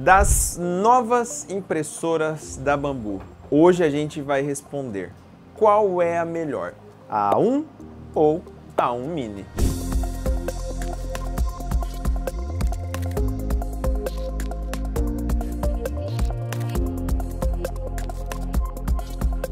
Das novas impressoras da Bambu, hoje a gente vai responder qual é a melhor, a A1 ou a A1 Mini.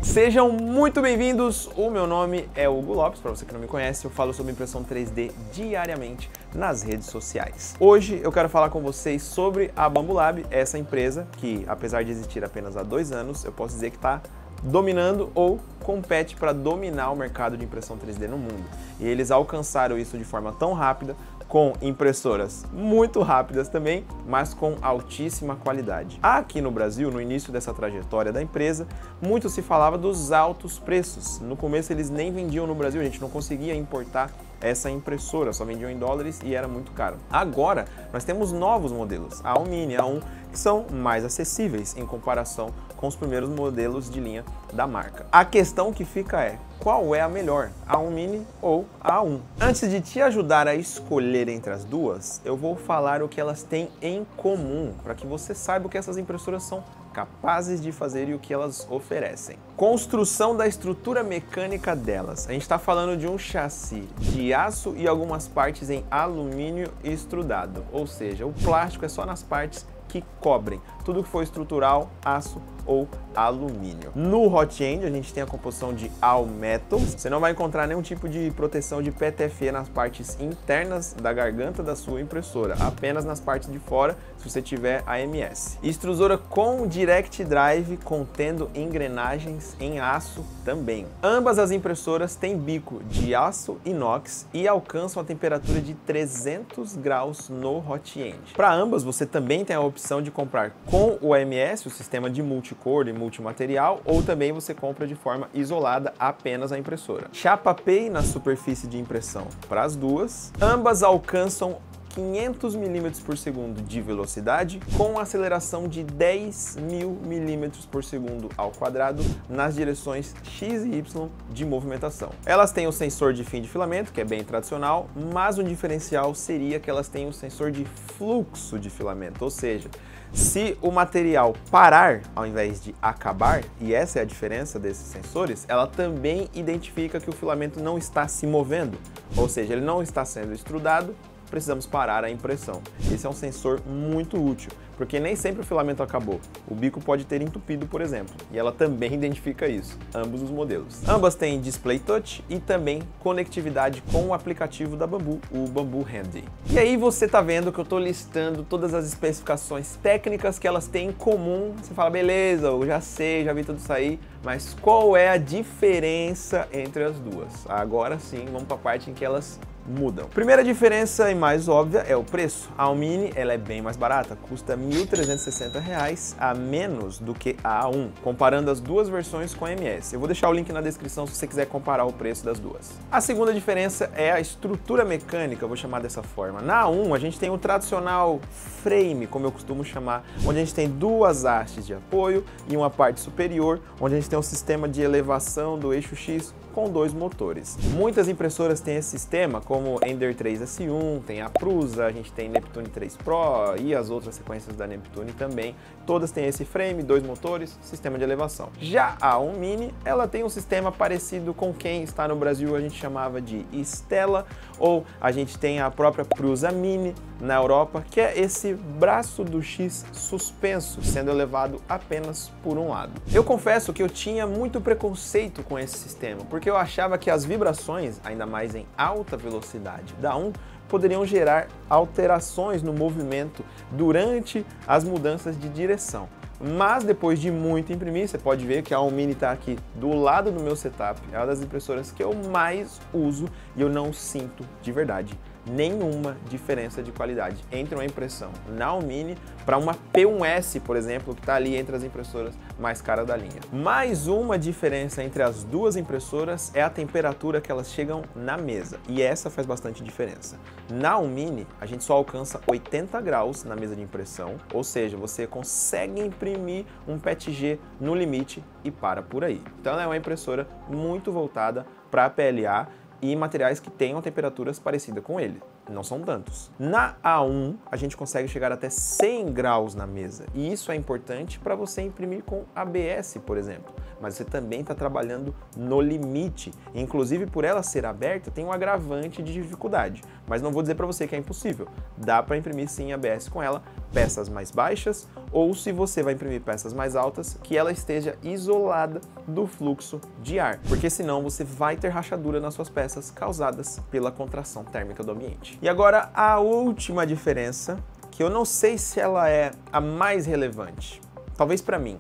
Sejam muito bem-vindos, o meu nome é Hugo Lopes, para você que não me conhece, eu falo sobre impressão 3D diariamente nas redes sociais. Hoje eu quero falar com vocês sobre a Bambu Lab, essa empresa que, apesar de existir apenas há 2 anos, eu posso dizer que está dominando ou compete para dominar o mercado de impressão 3D no mundo. E eles alcançaram isso de forma tão rápida, com impressoras muito rápidas também, mas com altíssima qualidade. Aqui no Brasil, no início dessa trajetória da empresa, muito se falava dos altos preços. No começo eles nem vendiam no Brasil, a gente não conseguia importar essa impressora, só vendiam em dólares e era muito caro. Agora nós temos novos modelos, a A1 Mini, a A1, que são mais acessíveis em comparação com os primeiros modelos de linha da marca. A questão que fica é, qual é a melhor, a A1 Mini ou a A1? Antes de te ajudar a escolher entre as duas, eu vou falar o que elas têm em comum, para que você saiba o que essas impressoras são capazes de fazer e o que elas oferecem. Construção da estrutura mecânica delas. A gente está falando de um chassi de aço e algumas partes em alumínio extrudado, ou seja, o plástico é só nas partes que cobrem. Tudo que for estrutural, aço ou alumínio. No hot end a gente tem a composição de all metal. Você não vai encontrar nenhum tipo de proteção de PTFE nas partes internas da garganta da sua impressora, apenas nas partes de fora, se você tiver AMS. Extrusora com direct drive contendo engrenagens em aço também. Ambas as impressoras têm bico de aço inox e alcançam a temperatura de 300 graus no hot end. Para ambas você também tem a opção de comprar com o AMS, o sistema de multicor e multimaterial, ou também você compra de forma isolada apenas a impressora. Chapa PEI na superfície de impressão para as duas. Ambas alcançam 500 mm por segundo de velocidade, com aceleração de 10.000 mm por segundo ao quadrado nas direções X e Y de movimentação. Elas têm o sensor de fim de filamento, que é bem tradicional, mas um diferencial seria que elas têm o sensor de fluxo de filamento, ou seja, se o material parar ao invés de acabar, e essa é a diferença desses sensores, ela também identifica que o filamento não está se movendo, ou seja, ele não está sendo extrudado, precisamos parar a impressão. Esse é um sensor muito útil, porque nem sempre o filamento acabou. O bico pode ter entupido, por exemplo, e ela também identifica isso, ambos os modelos. Ambas têm display touch e também conectividade com o aplicativo da Bambu, o Bambu Handy. E aí você tá vendo que eu tô listando todas as especificações técnicas que elas têm em comum. Você fala, beleza, eu já sei, já vi tudo isso aí, mas qual é a diferença entre as duas? Agora sim, vamos para a parte em que elas mudam. Primeira diferença e mais óbvia é o preço. A A1 Mini ela é bem mais barata, custa R$ 1.360 a menos do que a A1, comparando as duas versões com a MS. Eu vou deixar o link na descrição se você quiser comparar o preço das duas. A segunda diferença é a estrutura mecânica, eu vou chamar dessa forma. Na A1 a gente tem o tradicional frame, como eu costumo chamar, onde a gente tem duas hastes de apoio e uma parte superior, onde a gente tem um sistema de elevação do eixo X com 2 motores. Muitas impressoras têm esse sistema, como Ender 3S1, tem a Prusa, a gente tem Neptune 3 Pro e as outras sequências da Neptune também. Todas têm esse frame, 2 motores, sistema de elevação. Já a A1 Mini, ela tem um sistema parecido com quem está no Brasil a gente chamava de Stella, ou a gente tem a própria Prusa Mini na Europa, que é esse braço do X suspenso, sendo elevado apenas por um lado. Eu confesso que eu tinha muito preconceito com esse sistema, porque eu achava que as vibrações, ainda mais em alta velocidade da A1, poderiam gerar alterações no movimento durante as mudanças de direção. Mas depois de muito imprimir, você pode ver que a A1 Mini está aqui do lado do meu setup, é uma das impressoras que eu mais uso e eu não sinto de verdade nenhuma diferença de qualidade entre uma impressão na A1 Mini para uma P1S, por exemplo, que está ali entre as impressoras mais caras da linha. Mais uma diferença entre as duas impressoras é a temperatura que elas chegam na mesa, e essa faz bastante diferença. Na A1 Mini, a gente só alcança 80 graus na mesa de impressão, ou seja, você consegue imprimir um PETG no limite e para por aí. Então ela é uma impressora muito voltada para PLA e materiais que tenham temperaturas parecidas com ele. não são tantos. Na A1, a gente consegue chegar até 100 graus na mesa, e isso é importante para você imprimir com ABS, por exemplo. Mas você também está trabalhando no limite. Inclusive, por ela ser aberta, tem um agravante de dificuldade. Mas não vou dizer para você que é impossível. Dá para imprimir sim ABS com ela, peças mais baixas, ou se você vai imprimir peças mais altas, que ela esteja isolada do fluxo de ar. Porque senão você vai ter rachadura nas suas peças causadas pela contração térmica do ambiente. E agora a última diferença, que eu não sei se ela é a mais relevante, talvez para mim,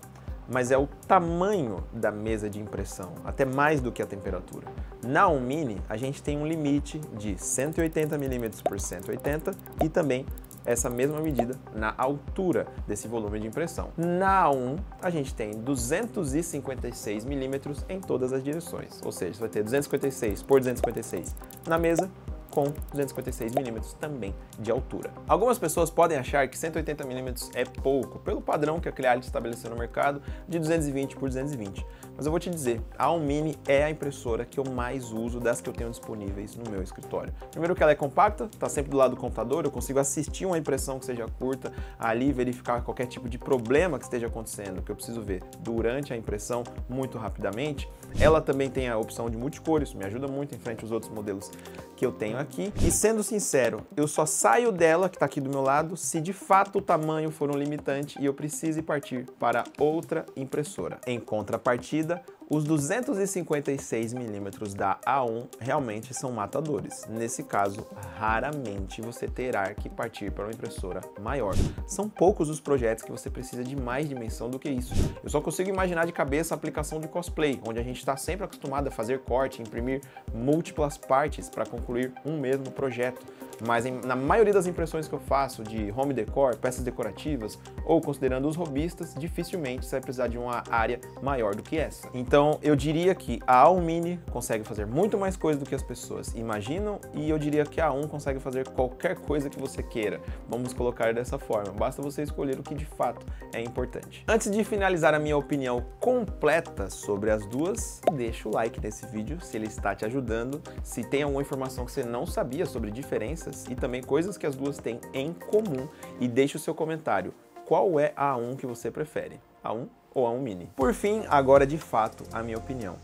mas é o tamanho da mesa de impressão, até mais do que a temperatura. Na A1 Mini, a gente tem um limite de 180 mm por 180 e também essa mesma medida na altura desse volume de impressão. Na A1, a gente tem 256 mm em todas as direções, ou seja, você vai ter 256 por 256 na mesa, com 256 mm também de altura. Algumas pessoas podem achar que 180 mm é pouco, pelo padrão que a Creality estabeleceu no mercado de 220 por 220. Mas eu vou te dizer, a A1 Mini é a impressora que eu mais uso das que eu tenho disponíveis no meu escritório. Primeiro que ela é compacta, está sempre do lado do computador, eu consigo assistir uma impressão que seja curta, ali verificar qualquer tipo de problema que esteja acontecendo, que eu preciso ver durante a impressão muito rapidamente. Ela também tem a opção de multicor, isso me ajuda muito em frente aos outros modelos que eu tenho aqui. E sendo sincero, eu só saio dela, que está aqui do meu lado, se de fato o tamanho for um limitante e eu precise partir para outra impressora. Em contrapartida, os 256 mm da A1 realmente são matadores. Nesse caso, raramente você terá que partir para uma impressora maior. São poucos os projetos que você precisa de mais dimensão do que isso. Eu só consigo imaginar de cabeça a aplicação de cosplay, onde a gente está sempre acostumado a fazer corte, imprimir múltiplas partes para concluir um mesmo projeto. Mas na maioria das impressões que eu faço de home decor, peças decorativas ou considerando os robistas, dificilmente você vai precisar de uma área maior do que essa. Então eu diria que a A1 Mini consegue fazer muito mais coisa do que as pessoas imaginam e eu diria que a A1 consegue fazer qualquer coisa que você queira. Vamos colocar dessa forma, basta você escolher o que de fato é importante. Antes de finalizar a minha opinião completa sobre as duas, deixa o like nesse vídeo se ele está te ajudando, se tem alguma informação que você não sabia sobre diferenças e também coisas que as duas têm em comum, e deixe o seu comentário. Qual é a A1 que você prefere? A1 ou A1 Mini? Por fim, agora de fato, a minha opinião.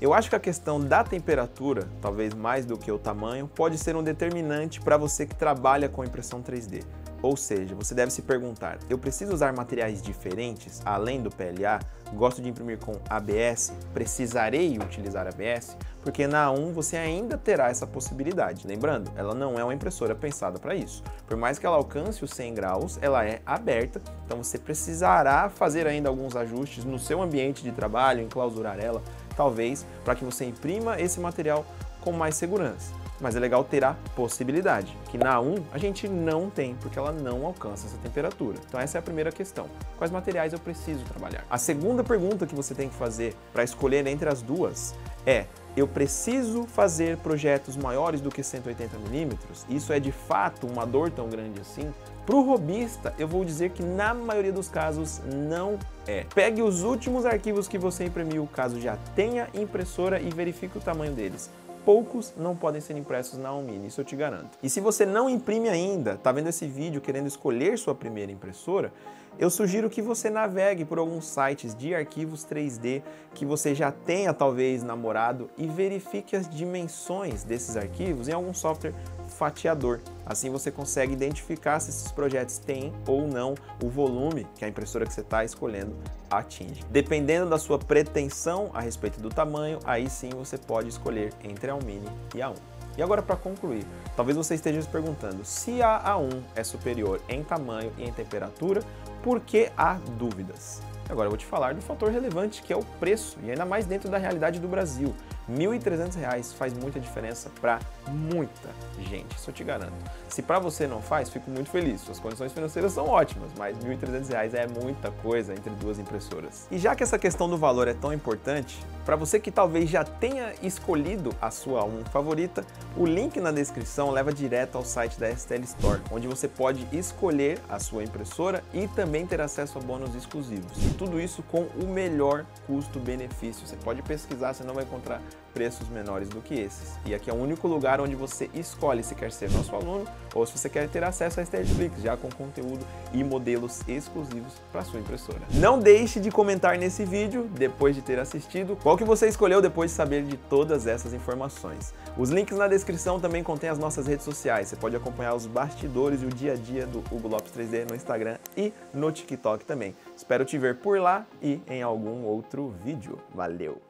Eu acho que a questão da temperatura, talvez mais do que o tamanho, pode ser um determinante para você que trabalha com impressão 3D. Ou seja, você deve se perguntar, eu preciso usar materiais diferentes além do PLA? Gosto de imprimir com ABS? Precisarei utilizar ABS? Porque na A1 você ainda terá essa possibilidade. Lembrando, ela não é uma impressora pensada para isso. Por mais que ela alcance os 100 graus, ela é aberta, então você precisará fazer ainda alguns ajustes no seu ambiente de trabalho, enclausurar ela, talvez, para que você imprima esse material com mais segurança. Mas é legal ter a possibilidade, que na A1 a gente não tem, porque ela não alcança essa temperatura. Então essa é a primeira questão. Quais materiais eu preciso trabalhar? A segunda pergunta que você tem que fazer para escolher entre as duas é: eu preciso fazer projetos maiores do que 180 mm? Isso é de fato uma dor tão grande assim? Para o robista, eu vou dizer que na maioria dos casos não é. Pegue os últimos arquivos que você imprimiu, caso já tenha impressora, e verifique o tamanho deles. Poucos não podem ser impressos na A1 Mini, isso eu te garanto. E se você não imprime ainda, está vendo esse vídeo querendo escolher sua primeira impressora, eu sugiro que você navegue por alguns sites de arquivos 3D que você já tenha talvez namorado e verifique as dimensões desses arquivos em algum software fatiador. Assim você consegue identificar se esses projetos têm ou não o volume que a impressora que você está escolhendo atinge. Dependendo da sua pretensão a respeito do tamanho, aí sim você pode escolher entre a A1 Mini e a A1. E agora, para concluir, talvez você esteja se perguntando, se a A1 é superior em tamanho e em temperatura, por que há dúvidas? Agora eu vou te falar do fator relevante, que é o preço, e ainda mais dentro da realidade do Brasil. R$ 1.300 faz muita diferença para muita gente, isso eu te garanto. Se para você não faz, fico muito feliz, suas condições financeiras são ótimas, mas R$ 1.300 é muita coisa entre duas impressoras. E já que essa questão do valor é tão importante, para você que talvez já tenha escolhido a sua A1 favorita, o link na descrição leva direto ao site da STL Store, onde você pode escolher a sua impressora e também ter acesso a bônus exclusivos. E tudo isso com o melhor custo-benefício. Você pode pesquisar, você não vai encontrar preços menores do que esses. E aqui é o único lugar onde você escolhe se quer ser nosso aluno ou se você quer ter acesso a StageFlix, já com conteúdo e modelos exclusivos para sua impressora. Não deixe de comentar nesse vídeo, depois de ter assistido, qual que você escolheu depois de saber de todas essas informações. Os links na descrição também contêm as nossas redes sociais. Você pode acompanhar os bastidores e o dia a dia do Hugo Lopes 3D no Instagram e no TikTok também. Espero te ver por lá e em algum outro vídeo. Valeu!